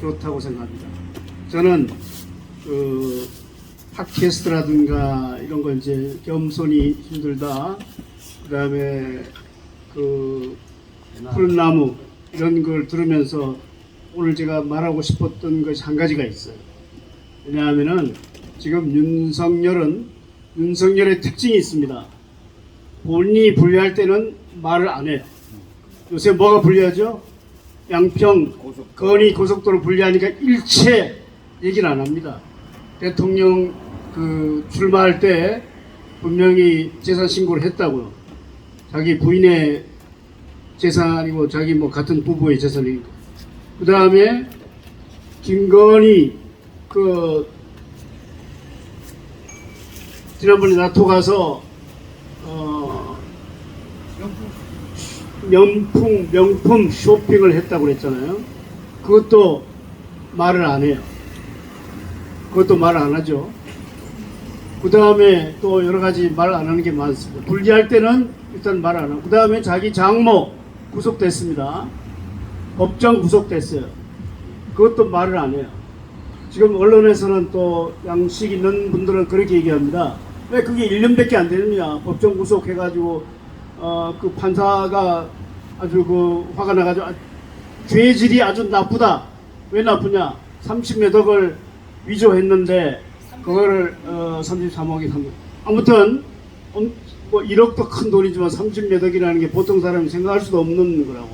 좋다고 생각합니다. 저는 그 팟캐스트라든가 이런 거 이제 겸손이 힘들다, 그다음에 그 푸른 나무 이런 걸 들으면서 오늘 제가 말하고 싶었던 것이 한 가지가 있어요. 왜냐하면은 지금 윤석열의 특징이 있습니다. 본인이 분리할 때는 말을 안 해요. 요새 뭐가 불리하죠? 양평, 건의 고속도로 분리하니까 일체 얘기를 안 합니다. 대통령 그 출마할 때 분명히 재산 신고를 했다고요. 자기 부인의 재산이고 자기 뭐 같은 부부의 재산이니까. 그 다음에 김건희 그 지난번에 나토 가서 명품 쇼핑을 했다고 그랬잖아요. 그것도 말을 안 해요. 그것도 말 안 하죠. 그 다음에 또 여러 가지 말 안 하는 게 많습니다. 분리할 때는 일단 말 안 하고, 그 다음에 자기 장모 구속됐습니다. 법정 구속됐어요. 그것도 말을 안 해요. 지금 언론에서는 또 양식 있는 분들은 그렇게 얘기합니다. 왜 그게 1년밖에 안 됩니다. 법정 구속해가지고 그 판사가 아주 그 화가 나가지고 죄질이 아주 나쁘다. 왜 나쁘냐? 30몇 억을 위조했는데 그거를 33억이 삽니다. 아무튼 뭐 1억도 큰 돈이지만 30몇 억이라는 게 보통 사람이 생각할 수도 없는 거라고.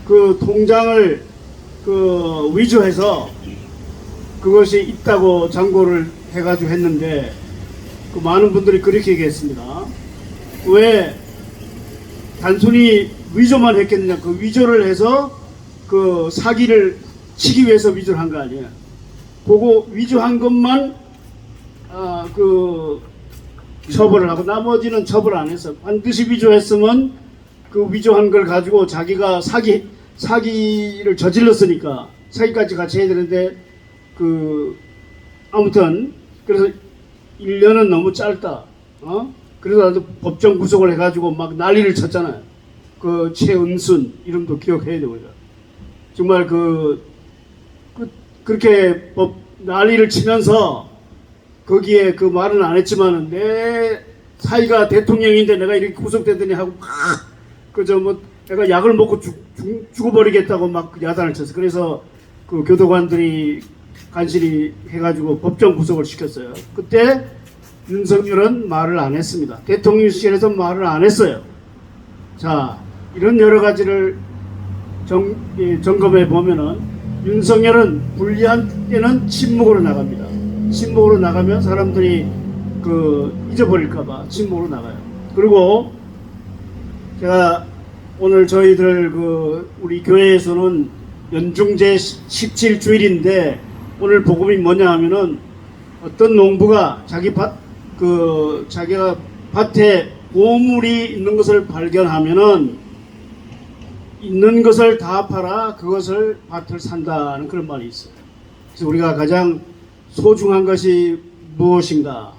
그 통장을 그 위조해서 그것이 있다고 잔고를 해가지고 했는데 그 많은 분들이 그렇게 얘기했습니다. 왜 단순히 위조만 했겠느냐? 그 위조를 해서 그 사기를 치기 위해서 위조를 한 거 아니에요. 그거 위조한 것만 그 처벌을 하고 나머지는 처벌 안 했어. 반드시 위조했으면 그 위조한 걸 가지고 자기가 사기를 저질렀으니까 사기까지 같이 해야 되는데 그 아무튼 그래서 1년은 너무 짧다. 그래서 아주 법정 구속을 해가지고 막 난리를 쳤잖아요. 그 최은순 이름도 기억해야 되고요. 정말 그렇게 난리를 치면서 거기에 그 말은 안 했지만은 내 사이가 대통령인데 내가 이렇게 구속되더니 하고 막 그저 뭐 내가 약을 먹고 죽어버리겠다고 막 야단을 쳤어. 그래서 그 교도관들이 간신히 해가지고 법정 구속을 시켰어요. 그때 윤석열은 말을 안 했습니다. 대통령실에서 말을 안 했어요. 자, 이런 여러 가지를 점검해 보면은 윤석열은 불리한 때는 침묵으로 나갑니다. 침묵으로 나가면 사람들이 잊어버릴까봐 침묵으로 나가요. 그리고 제가 오늘 저희들 우리 교회에서는 연중제 17주일인데 오늘 복음이 뭐냐 하면은 어떤 농부가 자기가 밭에 보물이 있는 것을 발견하면은 있는 것을 다 팔아 그것을 밭을 산다는 그런 말이 있어요. 그래서 우리가 가장 소중한 것이 무엇인가,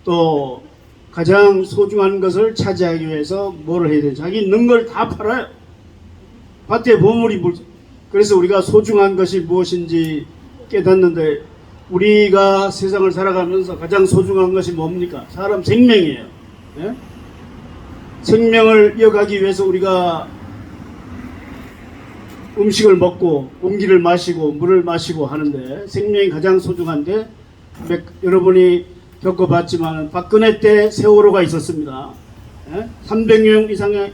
또 가장 소중한 것을 차지하기 위해서 뭐를 해야 되는지 자기 있는 걸 다 팔아요. 밭에 보물이 그래서 우리가 소중한 것이 무엇인지 깨닫는데 우리가 세상을 살아가면서 가장 소중한 것이 뭡니까? 사람 생명이에요. 예? 생명을 이어가기 위해서 우리가 음식을 먹고 공기를 마시고 물을 마시고 하는데 생명이 가장 소중한데 여러분이 겪어봤지만 박근혜 때 세월호가 있었습니다. 300명 이상의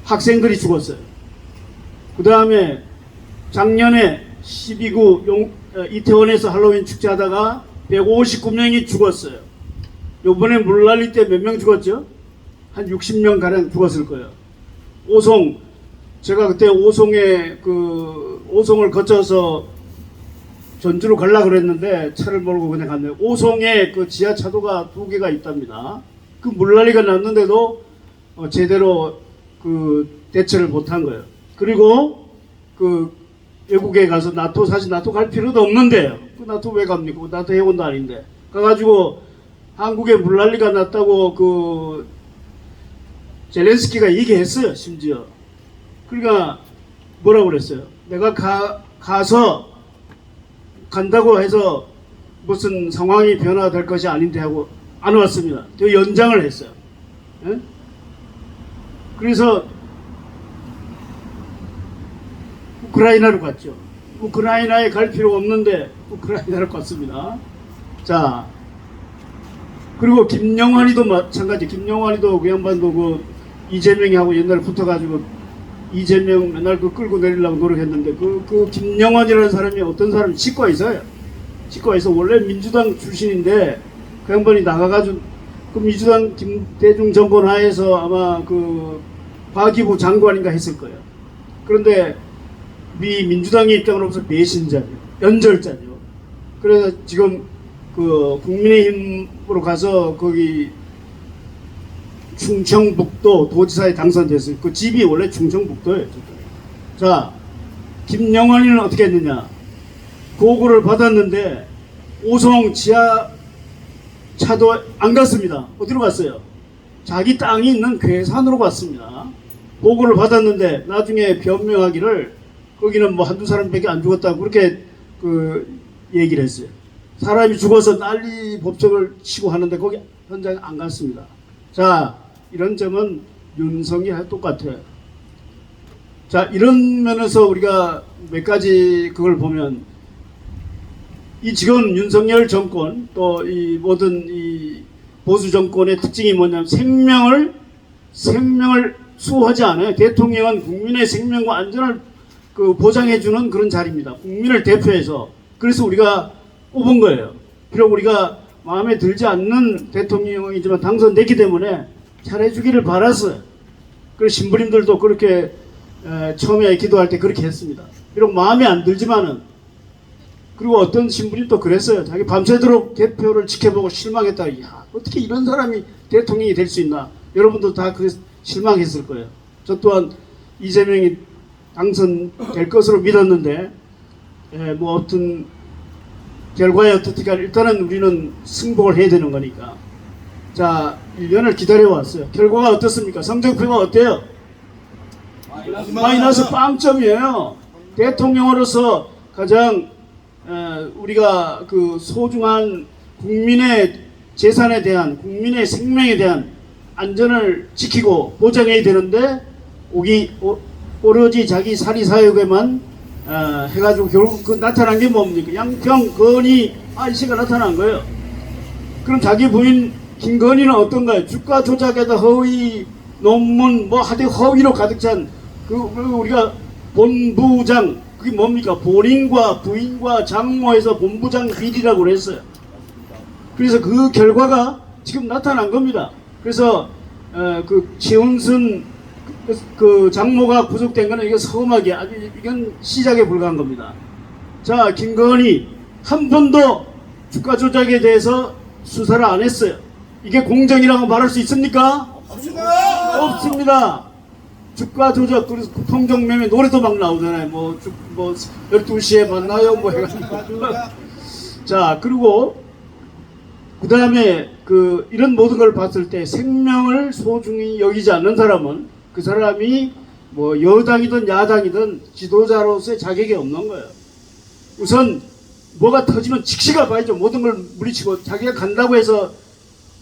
학생들이 죽었어요. 그 다음에 작년에 12구 이태원에서 할로윈 축제하다가 159명이 죽었어요. 요번에 물난리 때 몇 명 죽었죠? 한 60명 가량 죽었을 거예요. 오송, 제가 그때 오송을 거쳐서 전주로 가려고 그랬는데 차를 몰고 그냥 갔네요. 오송에 그 지하차도가 2개가 있답니다. 그 물난리가 났는데도 제대로 대처를 못한 거예요. 그리고 외국에 가서 사실 나토 갈 필요도 없는데요. 그 나토 왜 갑니까? 나토 해군도 아닌데. 가가지고 한국에 물난리가 났다고 젤렌스키가 얘기했어요, 심지어. 그러니까 뭐라고 그랬어요? 내가 가서 간다고 해서 무슨 상황이 변화될 것이 아닌데 하고 안 왔습니다. 또 연장을 했어요. 예? 그래서 우크라이나로 갔죠. 우크라이나에 갈 필요 없는데 우크라이나로 갔습니다. 자, 그리고 김영환이도 마찬가지. 김영환이도 그 양반도 그 이재명이하고 옛날에 붙어가지고 이재명 맨날 그 끌고 내리려고 노력했는데 그 김영환이라는 사람이 어떤 사람이 치과의사예요. 치과의사 원래 민주당 출신인데 그 양반이 나가가지고 그 민주당 김대중 정권 하에서 아마 그 과기부 장관인가 했을 거예요. 그런데 미 민주당의 입장으로서 배신자죠. 연절자죠. 그래서 지금 그 국민의힘으로 가서 거기 충청북도 도지사에 당선됐어요. 그 집이 원래 충청북도예요. 자, 김영환이는 어떻게 했느냐? 보고를 받았는데 오송 지하 차도 안 갔습니다. 어디로 갔어요? 자기 땅이 있는 괴산으로 갔습니다. 보고를 받았는데 나중에 변명하기를 거기는 뭐 한두 사람밖에 안 죽었다고 그렇게 그 얘기를 했어요. 사람이 죽어서 난리 법석을 치고 하는데 거기 현장에 안 갔습니다. 자, 이런 점은 윤석열과 똑같아요. 자, 이런 면에서 우리가 몇 가지 그걸 보면 이 지금 윤석열 정권 또 이 모든 이 보수 정권의 특징이 뭐냐면 생명을 수호하지 않아요. 대통령은 국민의 생명과 안전을 그 보장해주는 그런 자리입니다. 국민을 대표해서. 그래서 우리가 뽑은 거예요. 비록 우리가 마음에 들지 않는 대통령이지만 당선됐기 때문에 잘해주기를 바랐어요. 그래서 신부님들도 그렇게 처음에 기도할 때 그렇게 했습니다. 비록 마음에 안 들지만은. 그리고 어떤 신부님도 그랬어요. 자기 밤새도록 대표를 지켜보고 실망했다. 야, 어떻게 이런 사람이 대통령이 될 수 있나. 여러분도 다 실망했을 거예요. 저 또한 이재명이 당선될 것으로 믿었는데 뭐 어떤 결과에 어떻게 일단은 우리는 승복을 해야 되는 거니까. 자, 1년을 기다려왔어요. 결과가 어떻습니까? 성적표가 어때요? 마이너스 빵점이에요. 대통령으로서 가장 우리가 그 소중한 국민의 재산에 대한 국민의 생명에 대한 안전을 지키고 보장해야 되는데 오로지 자기 사리사욕에만 해가지고 결국 그 나타난 게 뭡니까? 양평건희 아저씨가 나타난 거예요. 그럼 자기 부인 김건희는 어떤가요? 주가 조작에다 허위 논문 뭐 하여튼 허위로 가득 찬 우리가 본부장 그게 뭡니까? 본인과 부인과 장모에서 본부장 비리라고 그랬어요. 그래서 그 결과가 지금 나타난 겁니다. 그래서 그 최은순 그 장모가 구속된 거는 이게 서음하게 아주 이건 시작에 불과한 겁니다. 자, 김건희 한 번도 주가 조작에 대해서 수사를 안 했어요. 이게 공정이라고 말할 수 있습니까? 없습니다. 주가 조작, 그래서 통정매매 노래도 막 나오잖아요. 뭐 12시에 만나요, 뭐 해가지고. 자, 그리고, 그 다음에, 이런 모든 걸 봤을 때 생명을 소중히 여기지 않는 사람은 그 사람이 뭐 여당이든 야당이든 지도자로서의 자격이 없는 거예요. 우선, 뭐가 터지면 즉시 가봐야죠. 모든 걸 물리치고 자기가 간다고 해서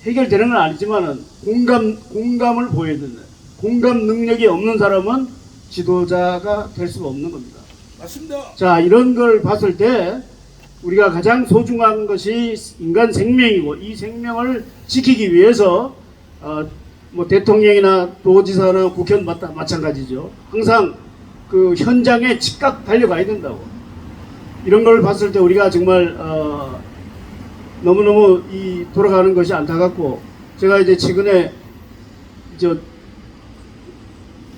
해결되는 건 아니지만은 공감을 보여야 된다. 공감 능력이 없는 사람은 지도자가 될 수가 없는 겁니다. 맞습니다. 자, 이런 걸 봤을 때 우리가 가장 소중한 것이 인간 생명이고 이 생명을 지키기 위해서 뭐 대통령이나 도지사나 국회의원 마찬가지죠. 항상 그 현장에 즉각 달려가야 된다고. 이런 걸 봤을 때 우리가 정말 너무너무 이 돌아가는 것이 안타깝고 제가 이제 최근에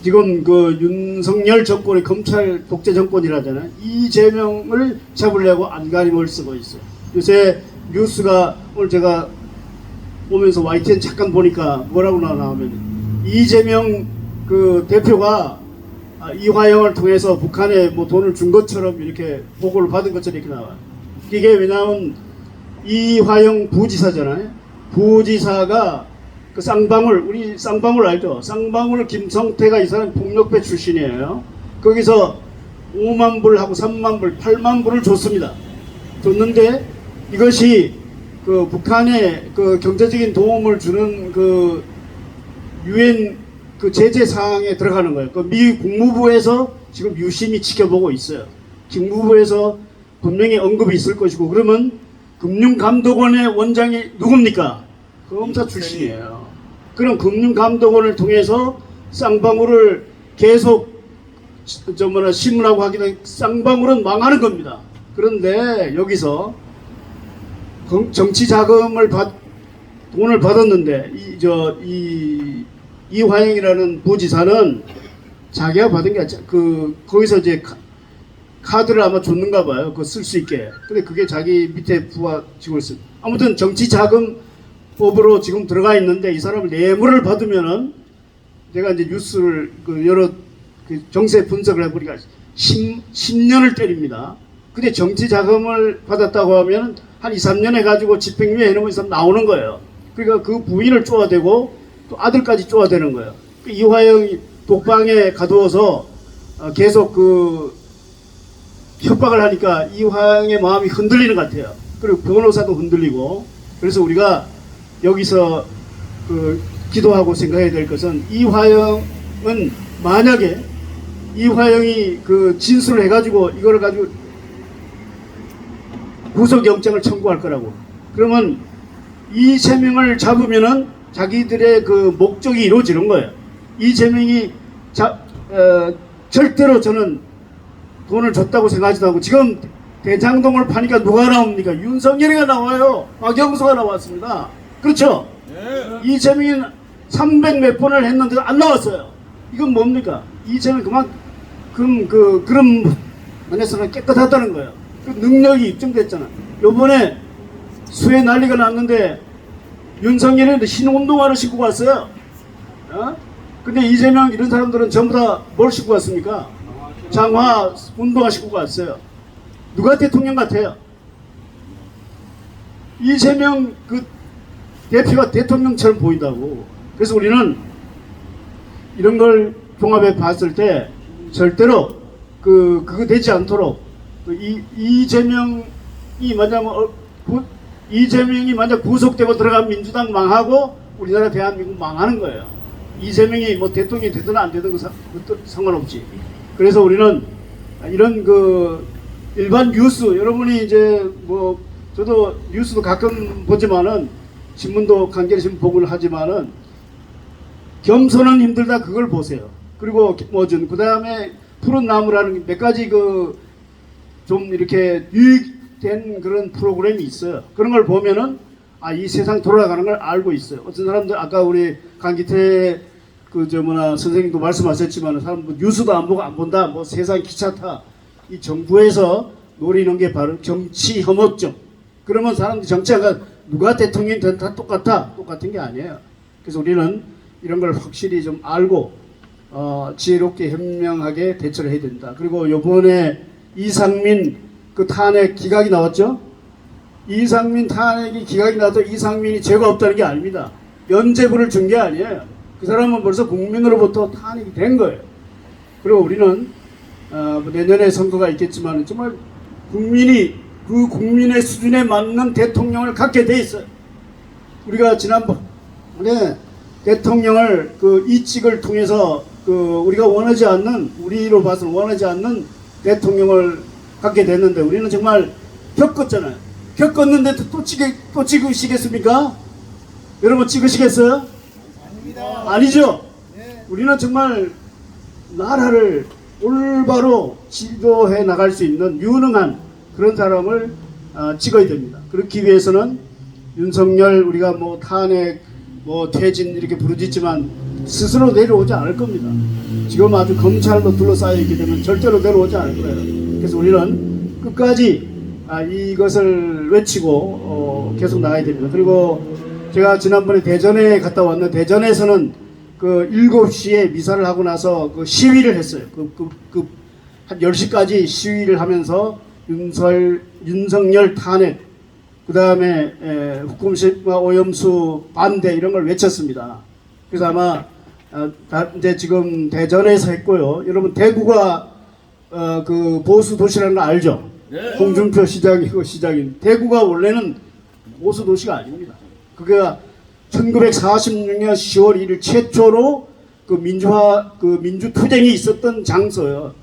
지금 그 윤석열 정권의 검찰 독재 정권이라잖아요. 이재명을 잡으려고 안간힘을 쓰고 있어요. 요새 뉴스가 오늘 제가 보면서 YTN 잠깐 보니까 뭐라고 나오면 이재명 그 대표가 이화영을 통해서 북한에 뭐 돈을 준 것처럼 이렇게 보고를 받은 것처럼 이렇게 나와요. 이게 왜냐하면 이화영 부지사잖아요. 부지사가 그 쌍방울, 우리 쌍방울 알죠? 쌍방울 김성태가 이 사람 폭력배 출신이에요. 거기서 5만 불하고 3만 불, 8만 불을 줬습니다. 줬는데 이것이 그 북한에 그 경제적인 도움을 주는 그 유엔 그 제재 사항에 들어가는 거예요. 그 미 국무부에서 지금 유심히 지켜보고 있어요. 국무부에서 분명히 언급이 있을 것이고, 그러면 금융감독원의 원장이 누굽니까? 검사 출신이에요. 그럼 금융감독원을 통해서 쌍방울을 계속 신문하고 하기는 쌍방울은 망하는 겁니다. 그런데 여기서 정치 자금을 돈을 받았는데 이화영이라는 부지사는 자기가 받은 게 거기서 이제 카드를 아마 줬는가 봐요. 그거 쓸 수 있게. 근데 그게 자기 밑에 부하 직원을 쓴. 아무튼 정치 자금법으로 지금 들어가 있는데 이 사람을 뇌물을 받으면은 제가 이제 뉴스를 여러 정세 분석을 해보니까 10년을 때립니다. 근데 정치 자금을 받았다고 하면 한 2, 3년 해가지고 집행유예 해놓으면 이 사람 나오는 거예요. 그러니까 그 부인을 쪼아대고 또 아들까지 쪼아대는 거예요. 이화영이 독방에 가두어서 계속 협박을 하니까 이화영의 마음이 흔들리는 것 같아요. 그리고 변호사도 흔들리고. 그래서 우리가 여기서 기도하고 생각해야 될 것은, 이화영은 만약에 이화영이 진술을 해가지고 이걸 가지고 구속영장을 청구할 거라고. 그러면 이재명을 잡으면은 자기들의 목적이 이루어지는 거예요. 이재명이 절대로 저는 돈을 줬다고 생각하지도 않고, 지금 대장동을 파니까 누가 나옵니까? 윤석열이가 나와요. 박영수가 나왔습니다. 그렇죠? 네. 이재명이 300 몇 번을 했는데도 안 나왔어요. 이건 뭡니까? 이재명 그런 면에서는 깨끗하다는 거예요. 그 능력이 입증됐잖아. 요번에 수해 난리가 났는데 윤석열이 신운동화를 신고 갔어요. 근데 이재명 이런 사람들은 전부 다 뭘 신고 갔습니까? 장화 운동화 신고 갔어요. 누가 대통령 같아요? 이재명 대표가 대통령처럼 보인다고. 그래서 우리는 이런 걸 종합해 봤을 때 절대로 그거 되지 않도록, 이재명이 만약 구속되고 들어가면 민주당 망하고 우리나라 대한민국 망하는 거예요. 이재명이 대통령이 되든 안 되든 상관없지. 그래서 우리는 이런 일반 뉴스, 여러분이 이제 저도 뉴스도 가끔 보지만은, 신문도 간결히 보고를 하지만은, 겸손은 힘들다 그걸 보세요. 그리고 그 다음에 푸른 나무라는 몇 가지 좀 이렇게 유익된 그런 프로그램이 있어요. 그런 걸 보면은 이 세상 돌아가는 걸 알고 있어요. 어떤 사람들, 아까 우리 강기태 선생님도 말씀하셨지만, 사람들 뉴스도 안 보고 안 본다, 세상 기차 타. 이 정부에서 노리는 게 바로 정치 혐오증. 그러면 사람들이 정치하가 누가 대통령이 된 다 똑같은 게 아니에요. 그래서 우리는 이런 걸 확실히 좀 알고 지혜롭게 현명하게 대처를 해야 된다. 그리고 요번에 이상민 탄핵 기각이 나왔죠. 이상민 탄핵이 기각이 나도 이상민이 죄가 없다는 게 아닙니다. 면죄부를 준 게 아니에요. 그 사람은 벌써 국민으로부터 탄핵이 된 거예요. 그리고 우리는 내년에 선거가 있겠지만 정말 국민의 수준에 맞는 대통령을 갖게 돼 있어요. 우리가 지난번에 대통령을 이직을 통해서 우리가 우리로 봐서 원하지 않는 대통령을 갖게 됐는데, 우리는 정말 겪었잖아요. 겪었는데 또 찍으시겠습니까? 여러분 찍으시겠어요? 아닙니다. 아니죠? 네. 우리는 정말 나라를 올바로 지도해 나갈 수 있는 유능한 그런 사람을 찍어야 됩니다. 그렇기 위해서는 윤석열, 우리가 탄핵, 퇴진 이렇게 부르짖지만 스스로 내려오지 않을 겁니다. 지금 아주 검찰로 둘러싸여 있기 때문에 절대로 내려오지 않을 거예요. 그래서 우리는 끝까지 이것을 외치고 계속 나가야 됩니다. 그리고 제가 지난번에 대전에 갔다 왔는데, 대전에서는 7시에 미사를 하고 나서 시위를 했어요. 한 10시까지 시위를 하면서 윤석열 탄핵, 그 다음에 후kum과 오염수 반대 이런 걸 외쳤습니다. 그래서 아마 이제 지금 대전에서 했고요. 여러분 대구가 보수 도시라는 거 알죠? 홍준표 시장이고 시장인 대구가 원래는 보수 도시가 아닙니다. 그게 1946년 10월 1일 최초로 그 민주투쟁이 있었던 장소예요.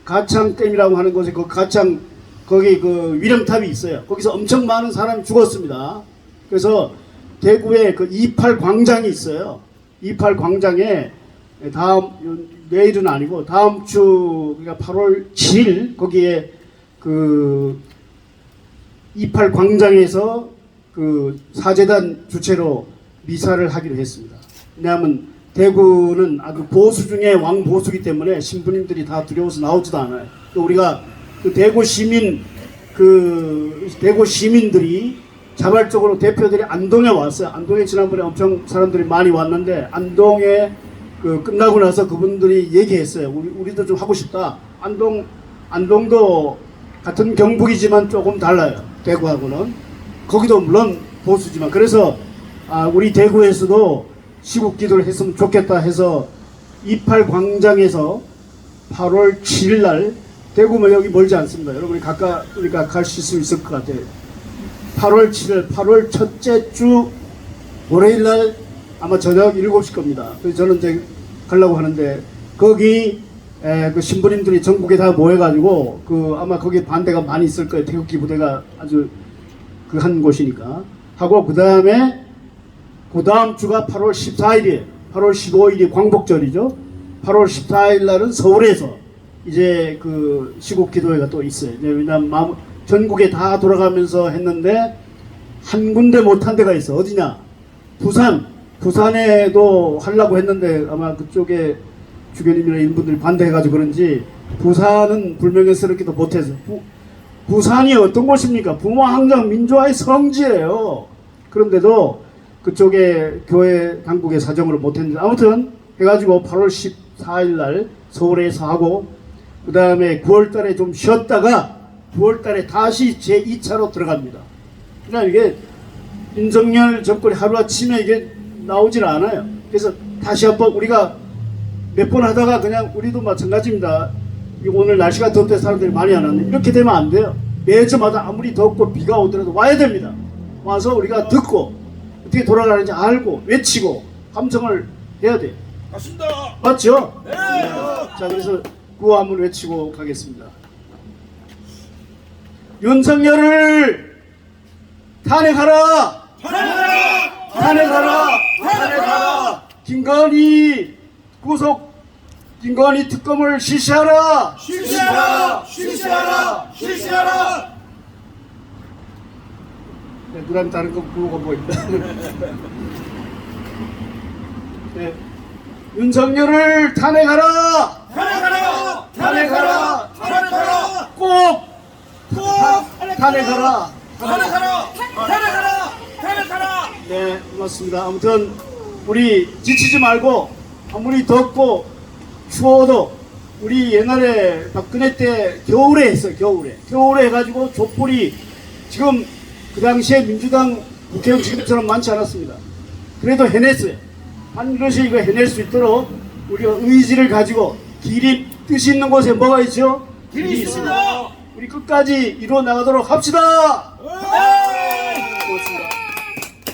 가창댐이라고 하는 곳에 거기 그 위령탑이 있어요. 거기서 엄청 많은 사람이 죽었습니다. 그래서 대구에 그 28 광장이 있어요. 28 광장에 내일은 아니고 다음 주 그러니까 8월 7일 거기에 그 28 광장에서 그 사재단 주최로 미사를 하기로 했습니다. 왜냐하면 대구는 아주 보수 중에 왕보수기 때문에 신부님들이 다 두려워서 나오지도 않아요. 또 우리가 그 대구 시민들이 자발적으로 대표들이 안동에 왔어요. 안동에 지난번에 엄청 사람들이 많이 왔는데 안동에 그 끝나고 나서 그분들이 얘기했어요. 우리도 좀 하고 싶다. 안동도 같은 경북이지만 조금 달라요. 대구하고는. 거기도 물론 보수지만. 그래서 우리 대구에서도 시국기도를 했으면 좋겠다 해서 28 광장에서 8월 7일 날 대구면 여기 멀지 않습니다. 여러분이 우리가 가실 수 있을 것 같아요. 8월 7일, 8월 첫째 주 월요일 날 아마 저녁 7시 겁니다. 그래서 저는 이제 가려고 하는데 거기 그 신부님들이 전국에 다 모여가지고 아마 거기 반대가 많이 있을 거예요. 태극기 부대가 아주 한 곳이니까 하고 그 다음에 그 다음 주가 8월 14일이에요. 8월 15일이 광복절이죠. 8월 14일 날은 서울에서 이제 그 시국기도회가 또 있어요. 왜냐면 전국에 다 돌아가면서 했는데 한 군데 못한 데가 있어. 어디냐? 부산에도 하려고 했는데 아마 그쪽에 주교님이나 이런 분들이 반대해가지고 그런지 부산은 불명예스럽게도 못해서 부산이 어떤 곳입니까? 부모항정 민주화의 성지예요. 그런데도 그쪽에 교회 당국의 사정으로 못했는데 아무튼 해가지고 8월 14일 날 서울에서 하고 그 다음에 9월 달에 좀 쉬었다가 9월 달에 다시 제2차로 들어갑니다. 그러니까 이게 윤석열 정권이 하루아침에 이게 나오질 않아요. 그래서 다시 한번 우리가 몇 번 하다가 그냥 우리도 마찬가지입니다. 오늘 날씨가 덥대 사람들이 많이 안 왔네. 이렇게 되면 안 돼요. 매주마다 아무리 덥고 비가 오더라도 와야 됩니다. 와서 우리가 듣고 어떻게 돌아가는지 알고 외치고 함성을 해야 돼요. 맞습니다. 맞죠? 네. 자, 그래서 구호 한번 외치고 가겠습니다. 윤석열을 탄핵하라! 탄핵하라! 탄핵하라! 탄핵하라! 김건희 특검을 실시하라! 실시하라! 실시하라! 실시하라! 네, 그다음 다른 거 구호가 뭐 있다. 네. 윤석열을 탄핵하라! 탄핵하라! 탄핵하라! 탄핵하라! 꼭 탄핵하라! 탄핵하라! 탄핵하라! 탄핵하라! 탄핵하라! 네, 고맙습니다. 아무튼 우리 지치지 말고 아무리 덥고 추워도 우리 옛날에 박근혜 때 겨울에 했어요. 겨울에 해가지고 촛불이 지금 그 당시에 민주당 국회의원 지금처럼 많지 않았습니다. 그래도 해냈어요. 반드시 이거 해낼 수 있도록 우리가 의지를 가지고 뜻이 있는 곳에 뭐가 있죠? 길이 있습니다. 우리 끝까지 이루어 나가도록 합시다. 고맙습니다.